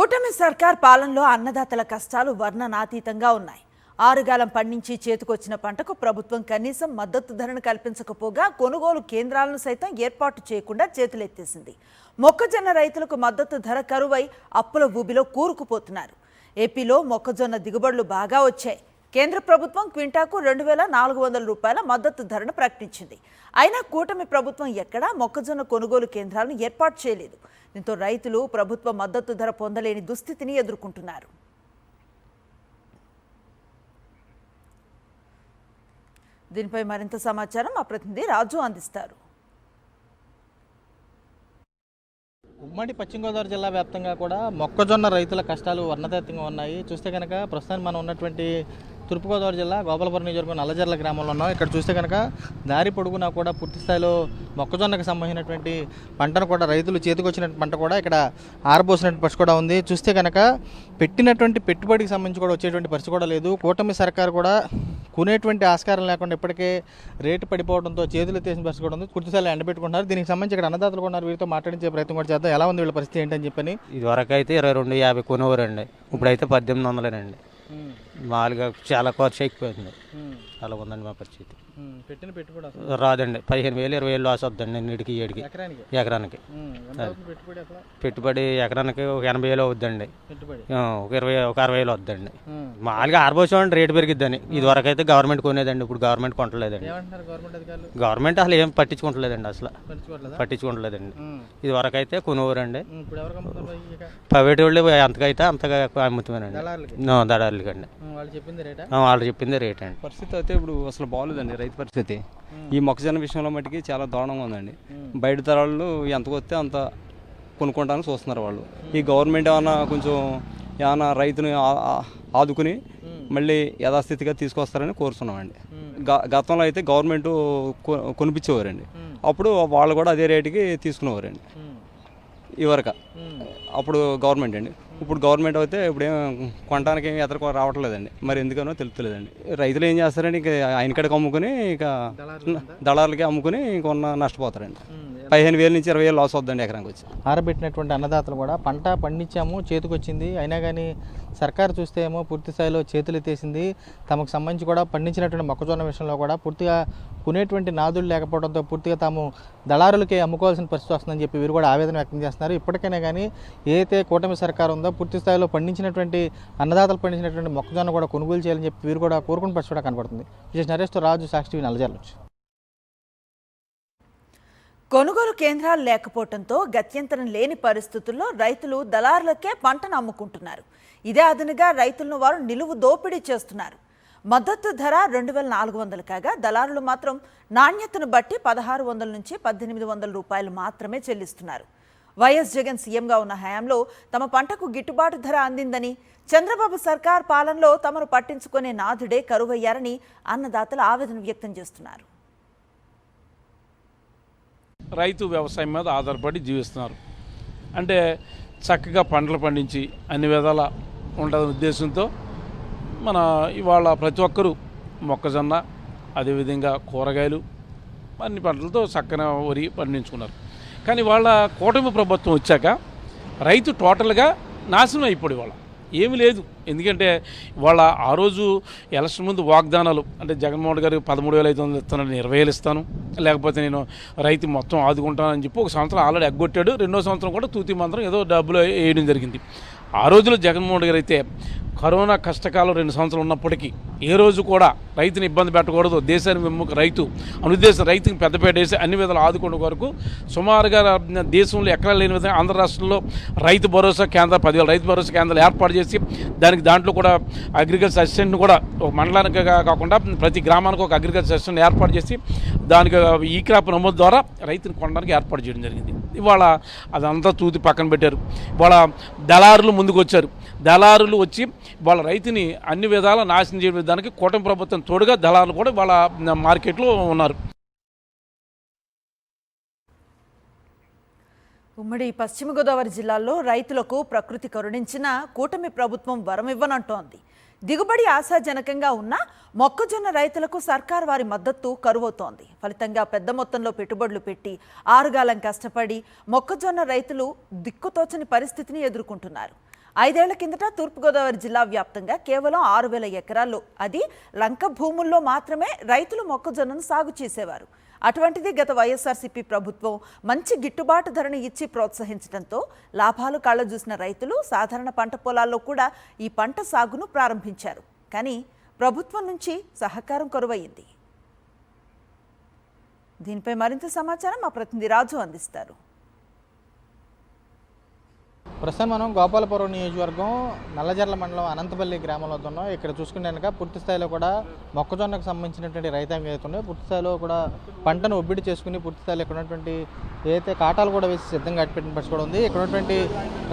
కూటమి సర్కార్ పాలనలో అన్నదాతల కష్టాలు వర్ణనాతీతంగా ఉన్నాయి. ఆరుగాలం పండించి చేతికొచ్చిన పంటకు ప్రభుత్వం కనీసం మద్దతు ధరను కల్పించకపోగా కొనుగోలు కేంద్రాలను సైతం ఏర్పాటు చేయకుండా చేతులెత్తేసింది. మొక్కజొన్న రైతులకు మద్దతు ధర కరువై అప్పుల ఊబిలో కూరుకుపోతున్నారు. ఏపీలో మొక్కజొన్న దిగుబడులు బాగా వచ్చాయి. కేంద్ర ప్రభుత్వం క్వింటాకు 2,400 రూపాయల మద్దతు ధరను ప్రకటించింది. అయినా కూటమి ప్రభుత్వం ఎక్కడా మొక్కజొన్న కొనుగోలు కేంద్రాలను ఏర్పాటు చేయలేదు. దీంతో రైతులు ప్రభుత్వ మద్దతు ధర పొందలేని దుస్థితిని ఎదుర్కొంటున్నారు. దీనిపై మరింత సమాచారం మా ప్రతినిధి రాజు అందిస్తారు. ఉమ్మడి పశ్చిమ గోదావరి జిల్లా వ్యాప్తంగా కూడా మొక్కజొన్న రైతుల కష్టాలు వర్ణనాతీతంగా ఉన్నాయి. చూస్తే కనుక ప్రస్తుతానికి మనం ఉన్నటువంటి తూర్పుగోదావరి జిల్లా గోపాలపురం నియోజకవర్గం నల్లజర్ల గ్రామంలో ఉన్నాం. ఇక్కడ చూస్తే కనుక దారి పొడుగునా కూడా పూర్తి స్థాయిలో మొక్కజొన్నకు సంబంధించినటువంటి పంటను కూడా రైతులు చేతికొచ్చిన పంట కూడా ఇక్కడ ఆరబోసినటువంటి పరిస్థితి కూడా ఉంది. చూస్తే కనుక పెట్టినటువంటి పెట్టుబడికి సంబంధించి కూడా వచ్చేటువంటి పరిస్థితి కూడా లేదు. కూటమి సర్కారు కూడా కొనేటువంటి ఆస్కారం లేకుండా ఇప్పటికే రేటు పడిపోవడంతో చేతులు ఎత్తేసిన పరిస్థితి కూడా ఉంది. పూర్తిస్థాయిలో ఎండబెట్టుకుంటున్నారు. దీనికి సంబంధించి ఇక్కడ అన్నదాతలు ఉన్నారు. వీరితో మాట్లాడించే ప్రయత్నం కూడా చేద్దాం. ఎలా ఉంది వీళ్ళ పరిస్థితి ఏంటని చెప్పని. ఇదివరకు అయితే 22,50 కొనేవారండి. ఇప్పుడైతే 1,800 మామూలుగా చాలా ఖర్చు ఎక్కువైంది. అలా ఉందండి మా పరిస్థితి. పెట్టిన పెట్టుబడి రాదండి. 15,000 20,000 లాస్ వద్దండి నీటికి ఏడికి ఎకరానికి. పెట్టుబడి ఎకరానికి ఒక 80,000 అవుద్దండి. ఒక 60,000 వద్దండి. మామూలుగా ఆర్బోసం రేటు పెరిగిద్దని. ఇదివరకు అయితే గవర్నమెంట్ కొనేదండి. ఇప్పుడు గవర్నమెంట్ కొంటలేదండి. గవర్నమెంట్ అసలు ఏం పట్టించుకుంటలేదండి. అసలు పట్టించుకుంటలేదండి. ఇదివరకు అయితే కొనుగోరండి. ప్రైవేట్ వాళ్ళు ఎంతకైతే అంతగా అమ్ముతామేనండి. దళారులకండి వాళ్ళు చెప్పింది రేట్ అండి. పరిస్థితి అయితే ఇప్పుడు అసలు బాగోలేదండి రైతు పరిస్థితి. ఈ మొక్కజొన్న విషయంలో మటుకి చాలా దారుణంగా ఉందండి. బయట తరాలు ఎంతకు వస్తే అంత కొనుక్కోవడానికి చూస్తున్నారు వాళ్ళు. ఈ గవర్నమెంట్ ఏమైనా రైతుని ఆదుకుని మళ్ళీ యథాస్థితిగా తీసుకొస్తారని కోరుతున్నామండి. గతంలో అయితే గవర్నమెంట్ కొనిపించేవారండి. అప్పుడు వాళ్ళు కూడా అదే రేటుకి తీసుకునేవారండి. ఇవరకు అప్పుడు గవర్నమెంట్ అండి. ఇప్పుడు గవర్నమెంట్ అయితే ఇప్పుడు ఏం కొనడానికి ఏమి ఎదురు రావట్లేదండి. మరి ఎందుకనో తెలుస్తలేదండి. రైతులు ఏం చేస్తారండి, ఇక ఆయన కాడికి అమ్ముకుని ఇక దళారులకి అమ్ముకుని ఇంకొన్న నష్టపోతారండి. 15,000 నుంచి 20,000 లాస్ అవుతుందండి ఎకరానికి వచ్చి. ఆరబెట్టినటువంటి అన్నదాతలు కూడా పంట పండించాము చేతికొచ్చింది, అయినా కానీ సర్కారు చూస్తే ఏమో పూర్తి స్థాయిలో చేతులు ఎత్తేసింది. తమకు సంబంధించి కూడా పండించినటువంటి మొక్కజొన్న విషయంలో కూడా పూర్తిగా కొనేటువంటి నాదులు లేకపోవడంతో పూర్తిగా తాము దళారులకే అమ్ముకోవాల్సిన పరిస్థితి వస్తుందని చెప్పి వీరు కూడా ఆవేదన వ్యక్తం చేస్తున్నారు. ఇప్పటికైనా కానీ ఏదైతే కూటమి సర్కారు ఉందో పూర్తి స్థాయిలో పండించినటువంటి అన్నదాతలు పండించినటువంటి మొక్కజొన్న కూడా కొనుగోలు చేయాలని చెప్పి వీరు కూడా కోరుకుని పరిస్థితి కూడా కనపడుతుంది. విశేష నరేష్తో రాజు, సాక్షి టీవీ, నల్లజర్ల నుంచి. కొనుగోలు కేంద్రాలు లేకపోవడంతో గత్యంతరం లేని పరిస్థితుల్లో రైతులు దళారులకే పంటను అమ్ముకుంటున్నారు. ఇదే అదనుగా రైతులను వారు నిలువు దోపిడీ చేస్తున్నారు. మద్దతు ధర 2,400 కాగా దళారులు మాత్రం నాణ్యతను బట్టి 1,600 నుంచి 1,800 రూపాయలు మాత్రమే చెల్లిస్తున్నారు. వైఎస్ జగన్ సీఎంగా ఉన్న హయాంలో తమ పంటకు గిట్టుబాటు ధర అందిందని, చంద్రబాబు సర్కార్ పాలనలో తమను పట్టించుకునే నాథుడే కరువయ్యారని అన్నదాతలు ఆవేదన వ్యక్తం చేస్తున్నారు. రైతు వ్యవసాయం మీద ఆధారపడి జీవిస్తున్నారు. అంటే చక్కగా పంటలు పండించి అన్ని విధాల ఉండాలనే ఉద్దేశంతో మన ఇవాళ ప్రతి ఒక్కరూ మొక్కజొన్న, అదేవిధంగా కూరగాయలు, అన్ని పంటలతో చక్కన వరి పండించుకున్నారు. కానీ వాళ్ళ కూటమి ప్రభుత్వం వచ్చాక రైతు టోటల్గా నాశనం అయిపోయి వాళ్ళ ఏమీ లేదు. ఎందుకంటే వాళ్ళ ఆ రోజు ఎలక్షన్ ముందు వాగ్దానాలు, అంటే జగన్మోహన్ గారు 13,500 ఇస్తానని 20,000 ఇస్తాను, లేకపోతే నేను రైతు మొత్తం ఆదుకుంటానని చెప్పి ఒక సంవత్సరం ఆల్రెడీ ఎగ్గొట్టాడు. రెండో సంవత్సరం కూడా తూతి మంత్రం ఏదో డబ్బులు వేయడం జరిగింది. ఆ రోజులో జగన్మోహన్ గారు అయితే కరోనా కష్టకాలం 2 సంవత్సరాలు ఉన్నప్పటికీ ఏ రోజు కూడా రైతుని ఇబ్బంది పెట్టకూడదు, దేశాన్ని విముఖ రైతు అనుద్దేశం రైతుకి పెద్దపేట వేసి అన్ని విధాలు ఆదుకునే వరకు సుమారుగా దేశంలో ఎక్కడా లేని విధంగా ఆంధ్ర రాష్ట్రంలో రైతు భరోసా కేంద్ర 10,000 రైతు భరోసా కేంద్రాలు ఏర్పాటు చేసి దాంట్లో కూడా అగ్రికల్చర్ అసిస్టెంట్ని కూడా ఒక మండలానికి కాకుండా ప్రతి గ్రామానికి ఒక అగ్రికల్చర్ అసిస్టెంట్ ఏర్పాటు చేసి దానికి ఈ క్రాప్ నమోదు ద్వారా రైతుని కొనడానికి ఏర్పాటు చేయడం జరిగింది. ఇవాళ అదంతా తూతి పక్కన పెట్టారు. ఇవాళ దళారులు ముందుకు వచ్చారు. దళారులు వచ్చి వాళ్ళ రైతుని అన్ని విధాలా నాశనం చేయడం దానికి కూటమి ప్రభుత్వం తోడుగా దళారులు కూడా వాళ్ళ మార్కెట్లో ఉన్నారు. ఉమ్మడి పశ్చిమ గోదావరి జిల్లాలో రైతులకు ప్రకృతి కరుణించిన కూటమి ప్రభుత్వం వరమివ్వనంటోంది. దిగుబడి ఆశాజనకంగా ఉన్న మొక్కజొన్న రైతులకు సర్కార్ వారి మద్దతు కరువవుతోంది. ఫలితంగా పెద్ద మొత్తంలో పెట్టుబడులు పెట్టి ఆరుగాలం కష్టపడి మొక్కజొన్న రైతులు దిక్కుతోచని పరిస్థితిని ఎదుర్కొంటున్నారు. 5 ఏళ్ల కిందట తూర్పుగోదావరి జిల్లా వ్యాప్తంగా కేవలం 6,000 ఎకరాల్లో, అది లంక భూముల్లో మాత్రమే రైతులు మొక్కజొన్నను సాగు చేసేవారు. అటువంటిది గత వైఎస్ఆర్సీపీ ప్రభుత్వం మంచి గిట్టుబాటు ధరను ఇచ్చి ప్రోత్సహించడంతో లాభాలు కళ్ళజూసిన రైతులు సాధారణ పంట పొలాల్లో కూడా ఈ పంట సాగును ప్రారంభించారు. కానీ ప్రభుత్వం నుంచి సహకారం కొరవయింది. దీనిపై మరింత సమాచారం మా ప్రతినిధి రాజు అందిస్తారు. ప్రస్తుతం మనం గోపాలపురం నియోజకవర్గం నల్లజర్ల మండలం అనంతపల్లి గ్రామంలో ఉన్నాం. ఇక్కడ చూసుకుంటే కనుక పూర్తి స్థాయిలో కూడా మొక్కజొన్నకు సంబంధించినటువంటి రైతాంగం అవుతుండే పూర్తి స్థాయిలో కూడా పంటను ఒబ్బిడి చేసుకుని పూర్తి స్థాయిలో ఇక్కడ ఉన్నటువంటి ఏదైతే కాటాలు కూడా వేసి సిద్ధంగా అట్టిపెట్టిన పరిస్థితి కూడా ఉంది. ఇక్కడ ఉన్నటువంటి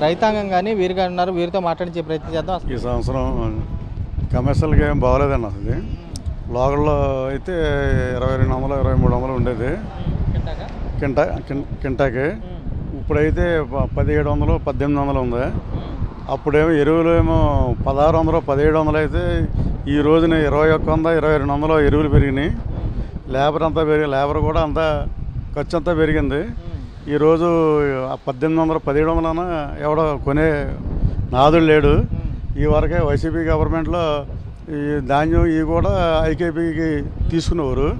రైతాంగం కానీ వీరుగా ఉన్నారు, వీరితో మాట్లాడించే ప్రయత్నం చేద్దాం. ఈ సంవత్సరం కమర్షియల్గా ఏం బాగోలేదండి. అసలు లోకల్లో అయితే 2200 2300 ఉండేది కింటాకి. ఇప్పుడైతే 1700 1800 ఉంది. అప్పుడేమో ఎరువులు ఏమో 1600 1700 అయితే ఈ రోజున 2100 2200 ఎరువులు పెరిగినాయి. లేబర్ అంతా లేబర్ కూడా అంతా ఖర్చు అంతా పెరిగింది. ఈరోజు 1800 1700 ఎవడో కొనే నాదుడు లేడు. ఈ వరకే వైసీపీ గవర్నమెంట్లో ఈ ధాన్యం ఇవి కూడా ఐకేపీకి తీసుకునేవారు.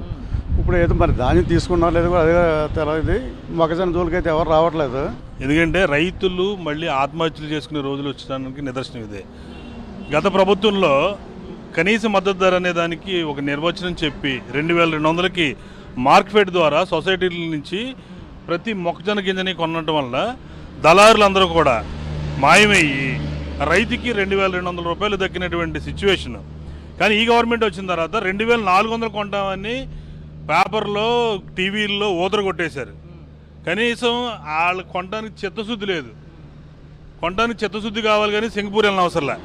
ఇప్పుడు ఏదో మరి ధాన్యం తీసుకున్నా లేదు కూడా అదే తెలియదు. మొక్కజొన్న జోలికైతే ఎవరు రావట్లేదు. ఎందుకంటే రైతులు మళ్ళీ ఆత్మహత్యలు చేసుకునే రోజులు వచ్చడానికి నిదర్శనం ఇదే. గత ప్రభుత్వంలో కనీస మద్దతు ధర అనే దానికి ఒక నిర్వచనం చెప్పి 2200కి మార్కెట్ ద్వారా సొసైటీల నుంచి ప్రతి మొక్కజొన్న గింజని కొనడం వల్ల దళారులందరూ కూడా మాయమయ్యి రైతుకి 2200 రూపాయలు దక్కినటువంటి సిచ్యువేషన్. కానీ ఈ గవర్నమెంట్ వచ్చిన తర్వాత 2400 కొంటామని పేపర్లో టీవీల్లో ఊదర కొట్టేశారు. కనీసం వాళ్ళు కొనడానికి చిత్తశుద్ధి లేదు. కొనడానికి చిత్తశుద్ధి కావాలి కానీ సింగపూర్ వెళ్ళిన అవసరంలే.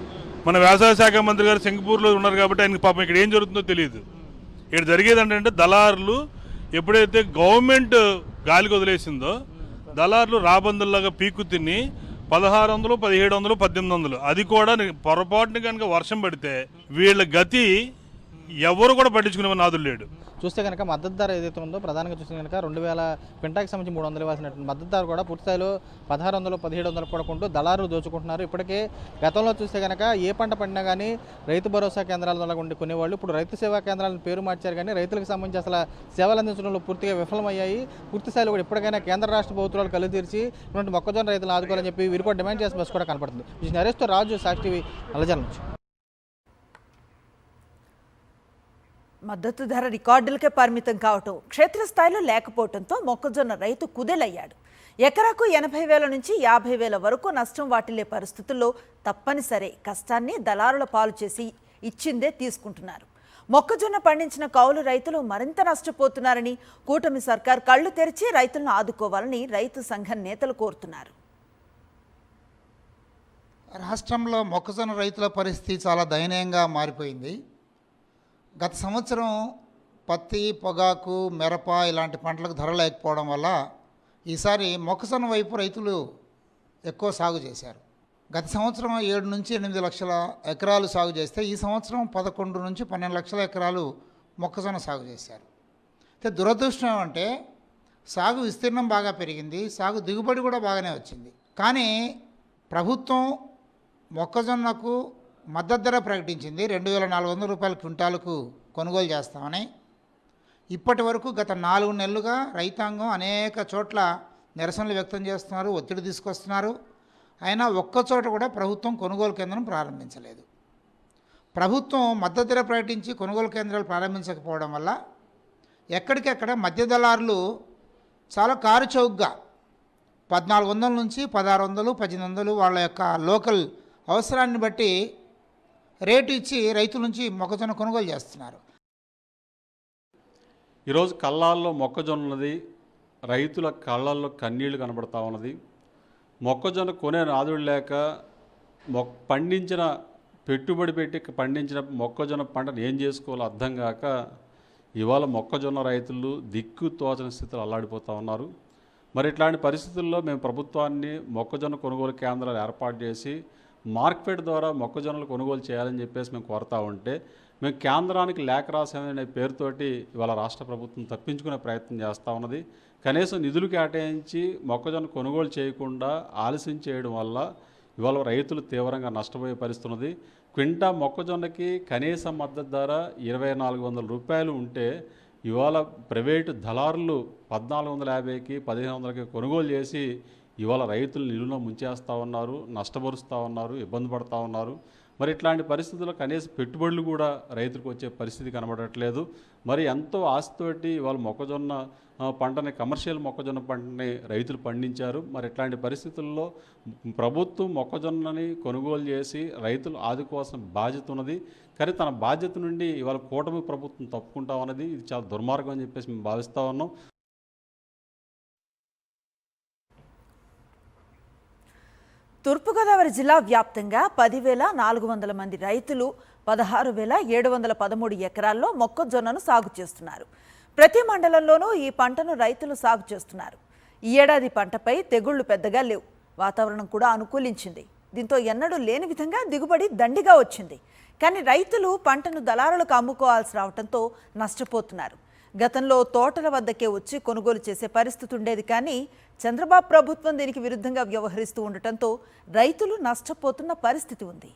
మన వ్యవసాయ శాఖ మంత్రి గారు సింగపూర్లో ఉన్నారు కాబట్టి ఆయనకి పాపం ఇక్కడ ఏం జరుగుతుందో తెలియదు. ఇక్కడ జరిగేది ఏంటంటే దళారులు ఎప్పుడైతే గవర్నమెంట్ గాలికి వదిలేసిందో దళారులు రాబందుల్లాగా పీకు తిని 1600 1700 1800 అది కూడా పొరపాటుని కనుక వర్షం పడితే వీళ్ళ గతి ఎవరు కూడా పట్టించుకునే నాదులు లేడు. చూస్తే కనుక మద్దతు ధర ఏదైతే ఉందో ప్రధానంగా చూస్తే కనుక 2000 క్వింటాకి సంబంధించి 300 ఇవ్వాల్సినటువంటి మద్దతు ధర కూడా పూర్తి స్థాయిలో 1600 1700 కూడా కొంటూ దళారులు దోచుకుంటున్నారు. ఇప్పటికే గతంలో చూస్తే కనుక ఏ పంట పండినా కానీ రైతు భరోసా కేంద్రాల ఉండి కొనేవాళ్ళు ఇప్పుడు రైతు సేవా కేంద్రాలను పేరు మార్చారు. కానీ రైతులకు సంబంధించి అసలు సేవలు అందించడంలో పూర్తిగా విఫలమయ్యాయి. పూర్తి స్థాయిలో కూడా ఇప్పటికైనా కేంద్ర రాష్ట్ర ప్రభుత్వాలు కళ్ళు తీర్చి ఇటువంటి మొక్కజొన్న రైతులు ఆదుకోవాలని చెప్పి వీరు కూడా డిమాండ్ చేసిన బస్సు కూడా కనపడుతుంది. నరేష్తో రాజు, సాక్షి టీవీ, నల్లజర్ల నుంచి. మద్దతు ధర రికార్డులకే పరిమితం కావటం, క్షేత్రస్థాయిలో లేకపోవడంతో మొక్కజొన్న రైతు కుదేలయ్యాడు. ఎకరాకు 80,000 నుంచి 50,000 వరకు నష్టం వాటిల్లే పరిస్థితుల్లో తప్పనిసరి కష్టాన్ని దళారుల పాలు చేసి ఇచ్చిందే తీసుకుంటున్నారు. మొక్కజొన్న పండించిన కౌలు రైతులు మరింత నష్టపోతున్నారని కూటమి సర్కార్ కళ్లు తెరిచి రైతులను ఆదుకోవాలని రైతు సంఘం నేతలు కోరుతున్నారు. రాష్ట్రంలో మొక్కజొన్న రైతుల పరిస్థితి చాలా దయనీయంగా మారిపోయింది. గత సంవత్సరం పత్తి, పొగాకు, మిరప ఇలాంటి పంటలకు ధర లేకపోవడం వల్ల ఈసారి మొక్కజొన్న వైపు రైతులు ఎక్కువ సాగు చేశారు. గత సంవత్సరం 7 నుంచి 8 లక్షల ఎకరాలు సాగు చేస్తే ఈ సంవత్సరం 11 నుంచి 12 లక్షల ఎకరాలు మొక్కజొన్న సాగు చేశారు. అయితే దురదృష్టం ఏమంటే సాగు విస్తీర్ణం బాగా పెరిగింది, సాగు దిగుబడి కూడా బాగానే వచ్చింది. కానీ ప్రభుత్వం మొక్కజొన్నకు మద్దతు ధర ప్రకటించింది. 2400 రూపాయల క్వింటాలకు కొనుగోలు చేస్తామని. ఇప్పటి వరకు గత 4 నెలలుగా రైతాంగం అనేక చోట్ల నిరసనలు వ్యక్తం చేస్తున్నారు, ఒత్తిడి తీసుకొస్తున్నారు. అయినా ఒక్క చోట కూడా ప్రభుత్వం కొనుగోలు కేంద్రం ప్రారంభించలేదు. ప్రభుత్వం మద్దతు ధర ప్రకటించి కొనుగోలు కేంద్రాలు ప్రారంభించకపోవడం వల్ల ఎక్కడికెక్కడ మధ్య దళారులు చాలా కారు చౌకగా 1400 నుంచి 1600 1800 వాళ్ళ యొక్క లోకల్ అవసరాన్ని బట్టి రేటు ఇచ్చి రైతుల నుంచి మొక్కజొన్న కొనుగోలు చేస్తున్నారు. ఈరోజు కళ్ళాల్లో మొక్కజొన్న ఉన్నది, రైతుల కళ్ళల్లో కన్నీళ్లు కనబడతా ఉన్నది. మొక్కజొన్న కొనే నాదుడు లేక పండించిన పెట్టుబడి పెట్టి పండించిన మొక్కజొన్న పంటను ఏం చేసుకోవాలో అర్థం కాక ఇవాళ మొక్కజొన్న రైతులు దిక్కు తోచని స్థితిలో అల్లాడిపోతూ ఉన్నారు. మరి ఇట్లాంటి పరిస్థితుల్లో మేము ప్రభుత్వాన్ని మొక్కజొన్న కొనుగోలు కేంద్రాలు ఏర్పాటు చేసి మార్కెట్ ద్వారా మొక్కజొన్నలు కొనుగోలు చేయాలని చెప్పేసి మేము కోరుతూ ఉంటే మేము కేంద్రానికి లేఖ రాసామనే పేరుతోటి ఇవాళ రాష్ట్ర ప్రభుత్వం తప్పించుకునే ప్రయత్నం చేస్తూ ఉన్నది. కనీసం నిధులు కేటాయించి మొక్కజొన్న కొనుగోలు చేయకుండా ఆలస్యం చేయడం వల్ల ఇవాళ రైతులు తీవ్రంగా నష్టపోయే పరిస్థితి ఉన్నది. క్వింటా మొక్కజొన్నకి కనీస మద్దతు ధర 2400 రూపాయలు ఉంటే ఇవాళ ప్రైవేటు దళారులు 1450కి 1500కి కొనుగోలు చేసి ఇవాళ రైతులు నిలువులో ముంచేస్తూ ఉన్నారు, నష్టపరుస్తూ ఉన్నారు, ఇబ్బంది పడుతూ ఉన్నారు. మరి ఇట్లాంటి పరిస్థితుల్లో కనీస పెట్టుబడులు కూడా రైతులకు వచ్చే పరిస్థితి కనబడట్లేదు. మరి ఎంతో ఆశతోటి ఇవాళ మొక్కజొన్న పంటని, కమర్షియల్ మొక్కజొన్న పంటని రైతులు పండించారు. మరి ఇట్లాంటి పరిస్థితుల్లో ప్రభుత్వం మొక్కజొన్నని కొనుగోలు చేసి రైతులు ఆదుకోవాల్సిన బాధ్యత ఉన్నది. కానీ తన బాధ్యత నుండి ఇవాళ కూటమి ప్రభుత్వం తప్పుకుంటా ఉన్నది. ఇది చాలా దుర్మార్గం అని చెప్పేసి మేము భావిస్తూ ఉన్నాం. తూర్పుగోదావరి జిల్లా వ్యాప్తంగా 10,400 మంది రైతులు 16,713 ఎకరాల్లో మొక్కజొన్నను సాగు చేస్తున్నారు. ప్రతి మండలంలోనూ ఈ పంటను రైతులు సాగు చేస్తున్నారు. ఈ ఏడాది పంటపై తెగుళ్లు పెద్దగా లేవు. వాతావరణం కూడా అనుకూలించింది. దీంతో ఎన్నడూ లేని విధంగా దిగుబడి దండిగా వచ్చింది. కానీ రైతులు పంటను దళారులకు అమ్ముకోవాల్సి రావడంతో నష్టపోతున్నారు. గతంలో తోటల వద్దకే వచ్చి కొనుగోలు చేసే పరిస్థితి ఉండేది. కానీ చంద్రబాబు ప్రభుత్వం దీనికి విరుద్ధంగా వ్యవహరిస్తూ ఉండటంతో రైతులు నష్టపోతున్న పరిస్థితి ఉంది.